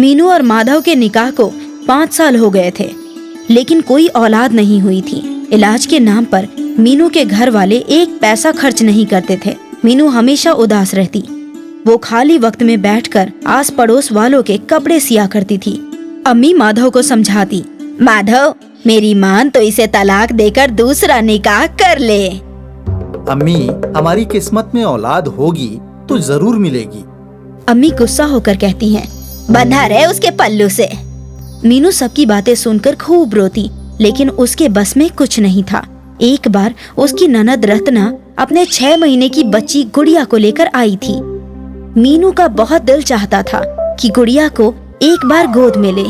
मीनू और माधव के निकाह को 5 साल हो गए थे, लेकिन कोई औलाद नहीं हुई थी। इलाज के नाम पर मीनू के घर वाले एक पैसा खर्च नहीं करते थे। मीनू हमेशा उदास रहती। वो खाली वक्त में बैठकर आस पड़ोस वालों के कपड़े सिया करती थी। अम्मी माधव को समझाती, माधव, मेरी मान तो इसे तलाक देकर दूसरा निकाह कर ले। अम्मी, हमारी किस्मत में औलाद होगी तो जरूर मिलेगी। अम्मी गुस्सा होकर कहती हैं, बंधा रहे उसके पल्लू से। मीनू सबकी बातें सुनकर खूब रोती, लेकिन उसके बस में कुछ नहीं था। एक बार उसकी ननद रत्ना अपने 6 महीने की बच्ची गुड़िया को लेकर आई थी। मीनू का बहुत दिल चाहता था कि गुड़िया को एक बार गोद में ले,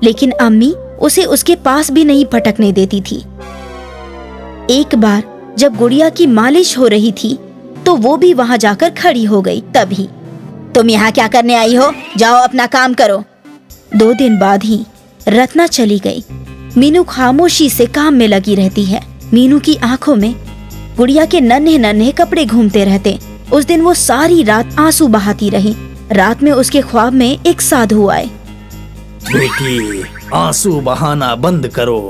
लेकिन अम्मी उसे उसके पास भी नहीं पटकने देती थी। एक बार जब गुड़िया की मालिश हो रही थी तो वो भी वहाँ जाकर खड़ी हो गई। तभी, तुम यहाँ क्या करने आई हो? जाओ अपना काम करो। 2 दिन बाद ही रत्ना चली गई। मीनू खामोशी से काम में लगी रहती है। मीनू की आंखों में गुड़िया के नन्हे नन्हे कपड़े घूमते रहते। उस दिन वो सारी रात आंसू बहाती रही। रात में उसके ख्वाब में एक साधु आए। बेटी, आंसू बहाना बंद करो,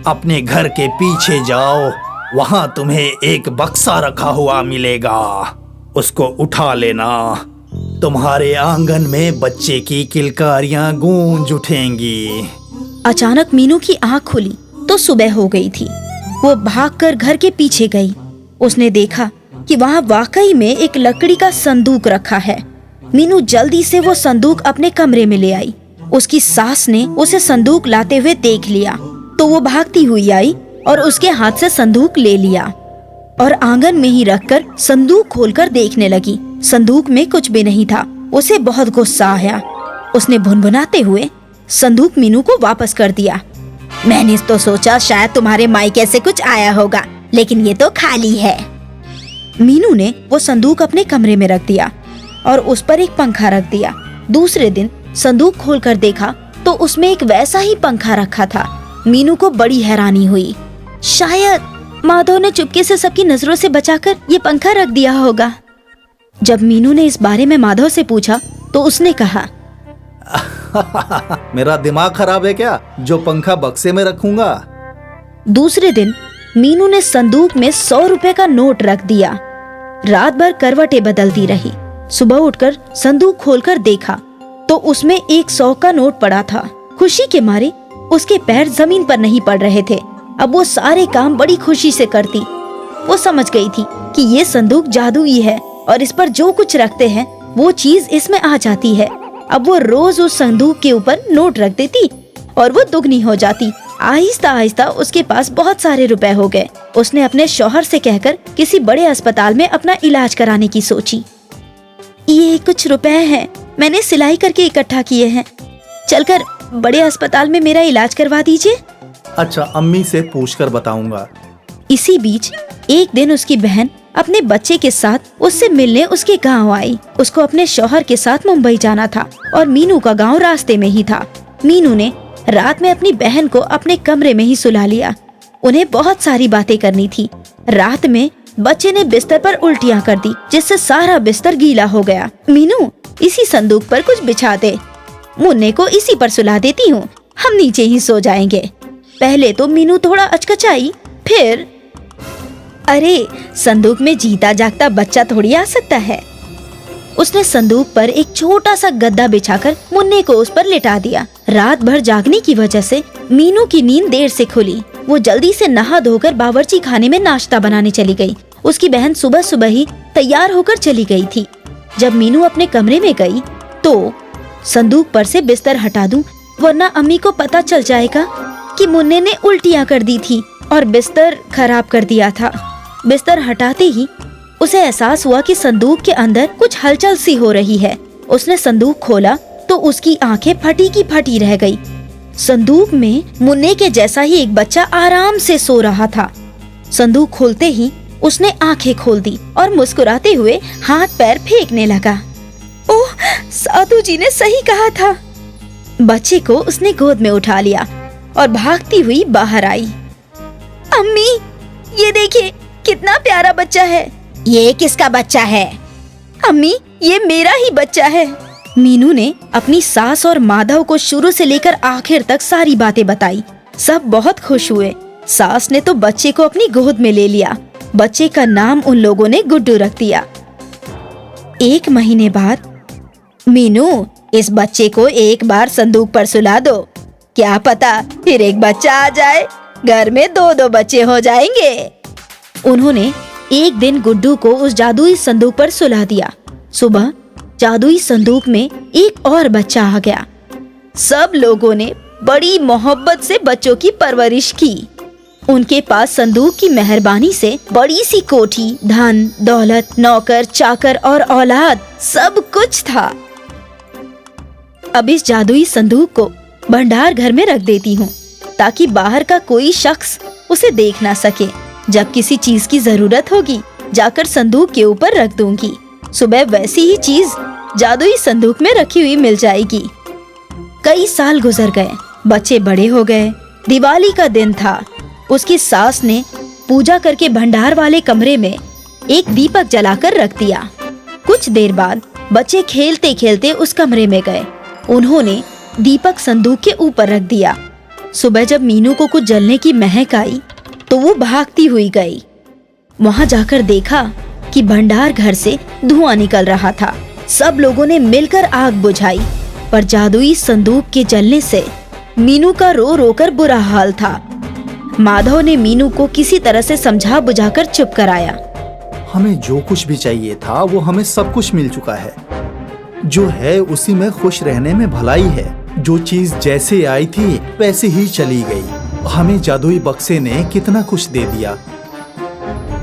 अपने घर के पीछे जाओ, वहाँ तुम्हें एक बक्सा रखा हुआ मिलेगा, उसको उठा लेना। तुम्हारे आंगन में बच्चे की किलकारियां गूंज उठेंगी। अचानक मीनू की आंख खुली तो सुबह हो गई थी। वो भागकर घर के पीछे गई। उसने देखा कि वहाँ वाकई में एक लकड़ी का संदूक रखा है। मीनू जल्दी से वो संदूक अपने कमरे में ले आई। उसकी सास ने उसे संदूक लाते हुए देख लिया तो वो भागती हुई आई और उसके हाथ से संदूक ले लिया और आंगन में ही रखकर संदूक खोलकर देखने लगी। संदूक में कुछ भी नहीं था। उसे बहुत गुस्सा आया। उसने भुनभुनाते हुए संदूक मीनू को वापस कर दिया। मैंने तो सोचा शायद तुम्हारे मायके से कुछ आया होगा, लेकिन ये तो खाली है। मीनू ने वो संदूक अपने कमरे में रख दिया और उस पर एक पंखा रख दिया। दूसरे दिन संदूक खोलकर देखा तो उसमें एक वैसा ही पंखा रखा था। मीनू को बड़ी हैरानी हुई। शायद माधव ने चुपके से सबकी नजरों से बचाकर ये पंखा रख दिया होगा। जब मीनू ने इस बारे में माधव से पूछा तो उसने कहा, मेरा दिमाग खराब है क्या, जो पंखा बक्से में रखूंगा। दूसरे दिन मीनू ने संदूक में 100 रुपए का नोट रख दिया। रात भर करवटें बदलती रही। सुबह उठकर संदूक खोलकर देखा तो उसमें एक 100 का नोट पड़ा था। खुशी के मारे उसके पैर जमीन पर नहीं पड़ रहे थे। अब वो सारे काम बड़ी खुशी से करती। वो समझ गई थी कि ये संदूक जादुई है और इस पर जो कुछ रखते हैं वो चीज इसमें आ जाती है। अब वो रोज उस संदूक के ऊपर नोट रख देती और वो दुगनी हो जाती। आहिस्ता आहिस्ता उसके पास बहुत सारे रुपए हो गए। उसने अपने शौहर से कहकर किसी बड़े अस्पताल में अपना इलाज कराने की सोची। ये कुछ रुपए हैं, मैंने सिलाई करके इकट्ठा किए हैं, चलकर बड़े अस्पताल में मेरा इलाज करवा दीजिए। अच्छा, अम्मी से पूछकर बताऊंगा। इसी बीच एक दिन उसकी बहन अपने बच्चे के साथ उससे मिलने उसके गांव आई। उसको अपने शौहर के साथ मुंबई जाना था और मीनू का गांव रास्ते में ही था। मीनू ने रात में अपनी बहन को अपने कमरे में ही सुला लिया। उन्हें बहुत सारी बातें करनी थी। रात में बच्चे ने बिस्तर पर उल्टियां कर दी, जिससे सारा बिस्तर गीला हो गया। मीनू, इसी संदूक पर कुछ बिछा दे, मुन्ने को इसी पर सुला देती हूँ, हम नीचे ही सो जाएंगे। पहले तो मीनू थोड़ा अचकचाई, फिर अरे संदूक में जीता जागता बच्चा थोड़ी आ सकता है। उसने संदूक पर एक छोटा सा गद्दा बिछाकर मुन्ने को उस पर लिटा दिया। रात भर जागने की वजह से मीनू की नींद देर से खुली। वो जल्दी से नहा धोकर बावर्ची खाने में नाश्ता बनाने चली गई। उसकी बहन सुबह सुबह ही तैयार होकर चली गई थी। जब मीनू अपने कमरे में गई तो संदूक पर से बिस्तर हटा दूं, वरना अम्मी को पता चल जाएगा कि मुन्ने ने उल्टियां कर दी थी और बिस्तर खराब कर दिया था। बिस्तर हटाते ही उसे एहसास हुआ कि संदूक के अंदर कुछ हलचल सी हो रही है। उसने संदूक खोला तो उसकी आंखें फटी की फटी रह गई। संदूक में मुन्ने के जैसा ही एक बच्चा आराम से सो रहा था। संदूक खोलते ही उसने आंखें खोल दी और मुस्कुराते हुए हाथ पैर फेंकने लगा। ओह, साधु जी ने सही कहा था। बच्चे को उसने गोद में उठा लिया और भागती हुई बाहर आई। अम्मी, ये देखिए कितना प्यारा बच्चा है। ये किसका बच्चा है? अम्मी, ये मेरा ही बच्चा है। मीनू ने अपनी सास और माधव को शुरू से लेकर आखिर तक सारी बातें बताई। सब बहुत खुश हुए। सास ने तो बच्चे को अपनी गोद में ले लिया। बच्चे का नाम उन लोगों ने गुड्डू रख दिया। 1 महीने बाद, मीनू, इस बच्चे को एक बार संदूक पर सुला दो, क्या पता फिर एक बच्चा आ जाए, घर में 2-2 बच्चे हो जाएंगे। उन्होंने एक दिन गुड्डू को उस जादुई संदूक पर सुला दिया। सुबह जादुई संदूक में एक और बच्चा आ गया। सब लोगों ने बड़ी मोहब्बत से बच्चों की परवरिश की। उनके पास संदूक की मेहरबानी से बड़ी सी कोठी, धन दौलत, नौकर चाकर और औलाद सब कुछ था। अब इस जादुई संदूक को भंडार घर में रख देती हूँ, ताकि बाहर का कोई शख्स उसे देख ना सके। जब किसी चीज की जरूरत होगी, जाकर संदूक के ऊपर रख दूंगी। सुबह वैसी ही चीज जादुई संदूक में रखी हुई मिल जाएगी। कई साल गुजर गए, बच्चे बड़े हो गए। दिवाली का दिन था। उसकी सास ने पूजा करके भंडार वाले कमरे में एक दीपक जलाकर रख दिया। कुछ देर बाद बच्चे खेलते खेलते उस कमरे में गए। उन्होंने दीपक संदूक के ऊपर रख दिया। सुबह जब मीनू को कुछ जलने की महक आई तो वो भागती हुई गई। वहां जाकर देखा कि भंडार घर से धुआं निकल रहा था। सब लोगों ने मिलकर आग बुझाई, पर जादुई संदूक के जलने से मीनू का रो रो कर बुरा हाल था। माधव ने मीनू को किसी तरह से समझा बुझाकर चुप कराया। हमें जो कुछ भी चाहिए था वो हमें सब कुछ मिल चुका है। जो है उसी में खुश रहने में भलाई है। जो चीज जैसे आई थी वैसे ही चली गई। हमें जादुई बक्से ने कितना कुछ दे दिया।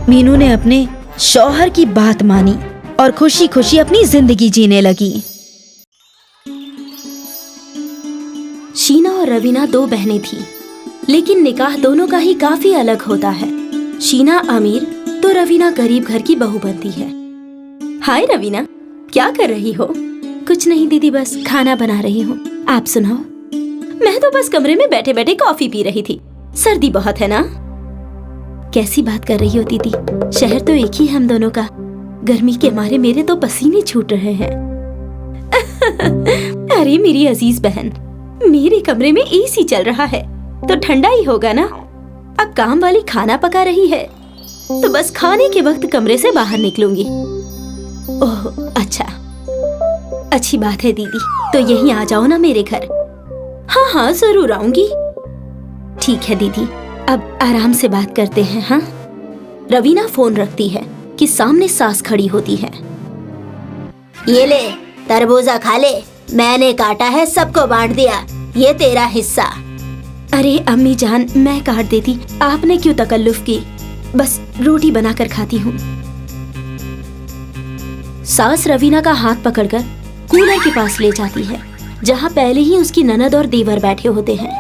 मीनू ने अपने शौहर की बात मानी और खुशी खुशी अपनी जिंदगी जीने लगी। शीना और रवीना 2 बहनें थीं, लेकिन निकाह दोनों का ही काफी अलग होता है। शीना अमीर तो रवीना गरीब घर की बहू बनती है। हाय रवीना, क्या कर रही हो? कुछ नहीं दीदी, बस खाना बना रही हूँ। आप सुनाओ? मैं तो बस कमरे में बैठे बैठे कॉफी पी रही थी। सर्दी बहुत है ना? कैसी बात कर रही हो दीदी, शहर तो एक ही है हम दोनों का। गर्मी के मारे मेरे तो पसीने छूट रहे हैं। अरे मेरी अजीज बहन, मेरे कमरे में एसी चल रहा है तो ठंडा ही होगा ना। अब काम वाली खाना पका रही है तो बस खाने के वक्त कमरे से बाहर निकलूंगी। ओह अच्छा, अच्छी बात है दीदी, तो यहीं आ जाओ ना मेरे घर। हाँ हाँ जरूर आऊंगी। ठीक है दीदी, अब आराम से बात करते हैं। हाँ। रवीना फोन रखती है कि सामने सास खड़ी होती है। ये ले तरबूजा खा ले, मैंने काटा है, सबको बांट दिया, ये तेरा हिस्सा। अरे अम्मी जान, मैं काट देती, आपने क्यों तकल्लुफ की? बस रोटी बनाकर खाती हूँ। सास रवीना का हाथ पकड़कर कूलर के पास ले जाती है, जहाँ पहले ही उसकी ननद और देवर बैठे होते हैं।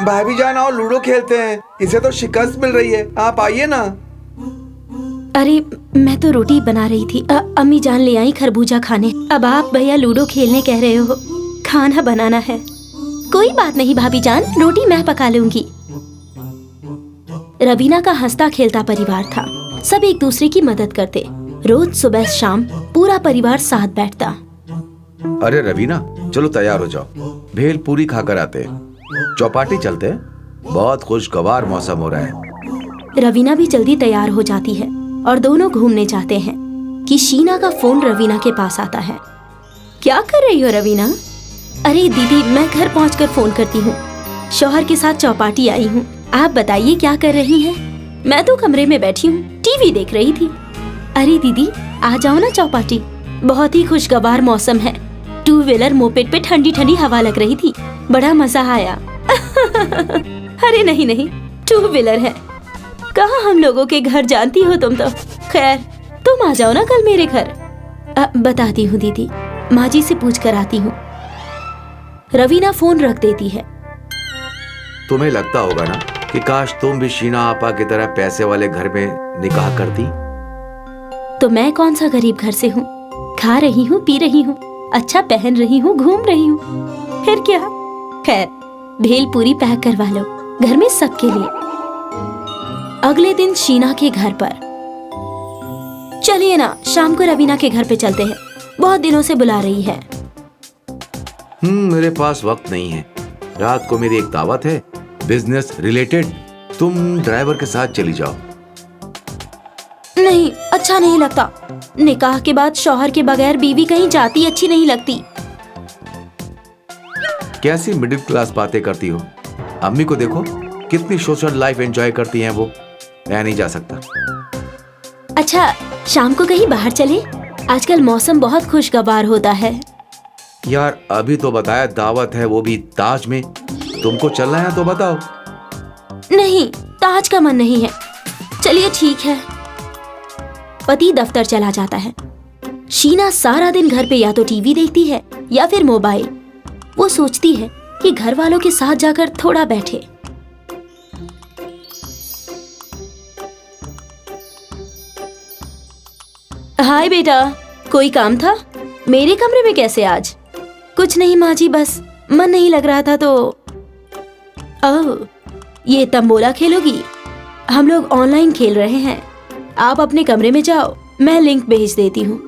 भाभी जान आओ, लूडो खेलते हैं, इसे तो शिकस्त मिल रही है, आप आइए ना। अरे मैं तो रोटी बना रही थी। अम्मी जान ले आई खरबूजा खाने। अब आप भैया लूडो खेलने कह रहे हो, खाना बनाना है। कोई बात नहीं भाभी जान, रोटी मैं पका लूंगी। रवीना का हंसता खेलता परिवार था। सब एक दूसरे की मदद करते। रोज सुबह शाम पूरा परिवार साथ बैठता। अरे रवीना, चलो तैयार हो जाओ, भेल पूरी खाकर आते, चौपाटी चलते, बहुत खुशगवार मौसम हो रहा है। रवीना भी जल्दी तैयार हो जाती है और दोनों घूमने जाते हैं कि शीना का फोन रवीना के पास आता है। क्या कर रही हो रवीना? अरे दीदी, मैं घर पहुंचकर फोन करती हूँ। शौहर के साथ चौपाटी आई हूँ। आप बताइए क्या कर रही हैं? मैं तो कमरे में बैठी हूँ, टीवी देख रही थी। अरे दीदी आ जाओ ना चौपाटी, बहुत ही खुशगवार मौसम है। 2 व्हीलर मोपेड पे ठंडी ठंडी हवा लग रही थी, बड़ा मजा आया। अरे नहीं नहीं, 2 व्हीलर है, कहाँ हम लोगों के घर जानती हो तुम तो। खैर तुम आ जाओ ना कल मेरे घर। बताती हूँ दीदी, माँ जी से पूछ कर आती हूँ। रवीना फोन रख देती है। तुम्हें लगता होगा ना कि काश तुम भी शीना आपा की तरह पैसे वाले घर में निकाह करती। तो मैं कौन सा गरीब घर से हूँ? खा रही हूँ, पी रही हूँ, अच्छा पहन रही हूँ, घूम रही हूँ, फिर क्या। खैर भेल पूरी पैक करवा लो घर में सबके लिए। अगले दिन शीना के घर पर। चलिए ना शाम को रवीना के घर पे चलते हैं, बहुत दिनों से बुला रही है। मेरे पास वक्त नहीं है। रात को मेरी एक दावत है, बिजनेस रिलेटेड। तुम ड्राइवर के साथ चली जाओ। नहीं, अच्छा नहीं लगता। निकाह के बाद शौहर के बगैर बीवी कहीं जाती अच्छी नहीं लगती। कैसी मिडिल क्लास बातें करती हो? अम्मी को देखो, कितनी सोशल लाइफ एंजॉय करती हैं वो। मैं नहीं जा सकता। अच्छा, शाम को कहीं बाहर चले? आजकल मौसम बहुत खुशगवार होता है। यार अभी तो बताया दावत है, वो भी ताज में। तुमको चलना है तो बताओ। नहीं, ताज का मन नहीं है। चलिए ठीक है। पति दफ्तर चला जाता है। शीना सारा दिन घर पे या तो टीवी देखती है या फिर मोबाइल। वो सोचती है कि घर वालों के साथ जाकर थोड़ा बैठे। हाय बेटा, कोई काम था? मेरे कमरे में कैसे आज? कुछ नहीं माँ जी, बस मन नहीं लग रहा था तो। ओह, ये तंबोला खेलोगी? हम लोग ऑनलाइन खेल रहे हैं। आप अपने कमरे में जाओ, मैं लिंक भेज देती हूँ।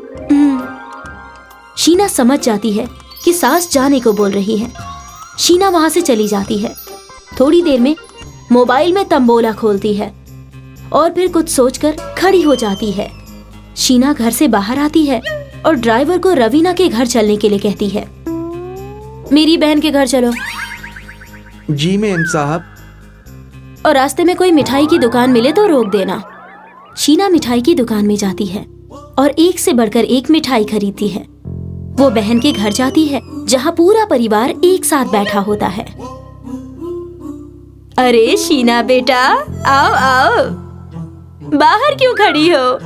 शीना समझ जाती है कि सास जाने को बोल रही है। शीना वहां से चली जाती है। थोड़ी देर में मोबाइल में तंबोला खोलती है और फिर कुछ सोचकर खड़ी हो जाती है। शीना घर से बाहर आती है और ड्राइवर को रवीना के घर चलने के लिए कहती है। मेरी बहन के घर चलो। जी मैम साहब। और रास्ते में कोई मिठाई की दुकान मिले तो रोक देना। शीना मिठाई की दुकान में जाती है और एक से बढ़कर एक मिठाई खरीदती है। वो बहन के घर जाती है जहाँ पूरा परिवार एक साथ बैठा होता है। अरे शीना बेटा, आओ आओ, बाहर क्यों खड़ी हो?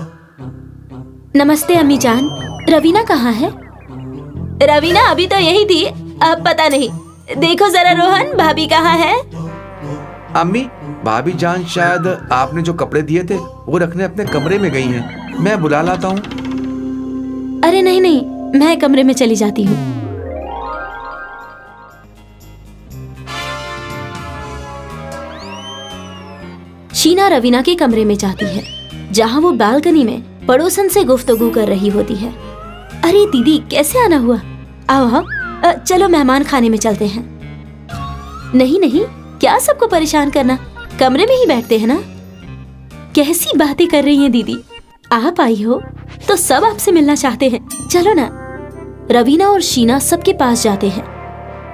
नमस्ते अम्मी जान। रवीना कहाँ है? रवीना अभी तो यही थी, अब पता नहीं। देखो जरा रोहन, भाभी कहाँ है? अम्मी, भाभी जान शायद आपने जो कपड़े दिए थे वो रखने अपने कमरे में गई हैं। मैं बुला लाता हूँ। अरे नहीं नहीं, मैं कमरे में चली जाती हूँ। शीना रवीना के कमरे में जाती है जहाँ वो बालकनी में पड़ोसन से गुफ्तगू कर रही होती है। अरे दीदी, कैसे आना हुआ? आओ हाँ, चलो मेहमान खाने में चलते हैं। नहीं नहीं, क्या सबको परेशान करना, कमरे में ही बैठते हैं ना। कैसी बातें कर रही हैं दीदी, आप आई हो तो सब आपसे मिलना चाहते हैं, चलो ना। रवीना और शीना सबके पास जाते हैं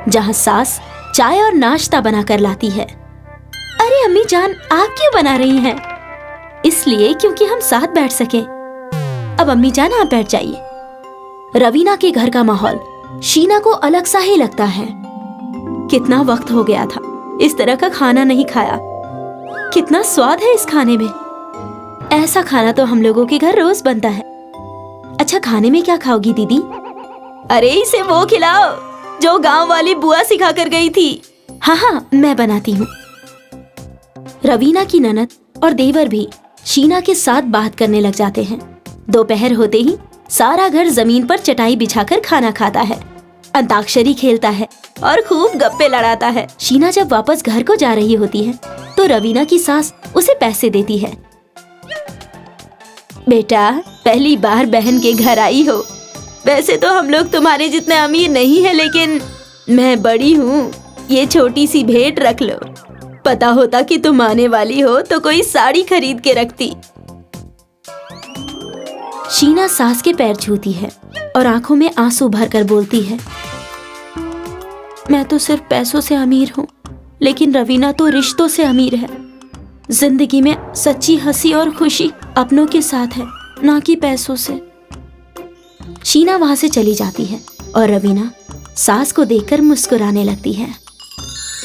जहाँ सास चाय और नाश्ता बना कर लाती है। अरे अम्मी जान, आप क्यों बना रही हैं? इसलिए क्योंकि हम साथ बैठ सके। अब अम्मी जान आप बैठ जाइए। रवीना के घर का माहौल शीना को अलग सा ही लगता है। कितना वक्त हो गया था इस तरह का खाना नहीं खाया। कितना स्वाद है इस खाने में। ऐसा खाना तो हम लोगों के घर रोज बनता है। अच्छा, खाने में क्या खाओगी दीदी? अरे इसे वो खिलाओ जो गांव वाली बुआ सिखा कर गई थी। हाँ हाँ, मैं बनाती हूँ। रवीना की ननद और देवर भी शीना के साथ बात करने लग जाते हैं। दोपहर होते ही सारा घर जमीन पर चटाई बिछाकर खाना खाता है, अंताक्षरी खेलता है और खूब गप्पे लड़ाता है। शीना जब वापस घर को जा रही होती है तो रवीना की सास उसे पैसे देती है। बेटा, पहली बार बहन के घर आई हो। वैसे तो हम लोग तुम्हारे जितने अमीर नहीं है, लेकिन मैं बड़ी हूँ, ये छोटी सी भेंट रख लो। पता होता कि तुम आने वाली हो तो कोई साड़ी खरीद के रखती। शीना सास के पैर छूती है और आंखों में आंसू भरकर बोलती है, मैं तो सिर्फ पैसों से अमीर हूँ, लेकिन रवीना तो रिश्तों से अमीर है। जिंदगी में सच्ची हंसी और खुशी अपनों के साथ है, ना कि पैसों से। शीना वहां से चली जाती है और रवीना सास को देखकर मुस्कुराने लगती है।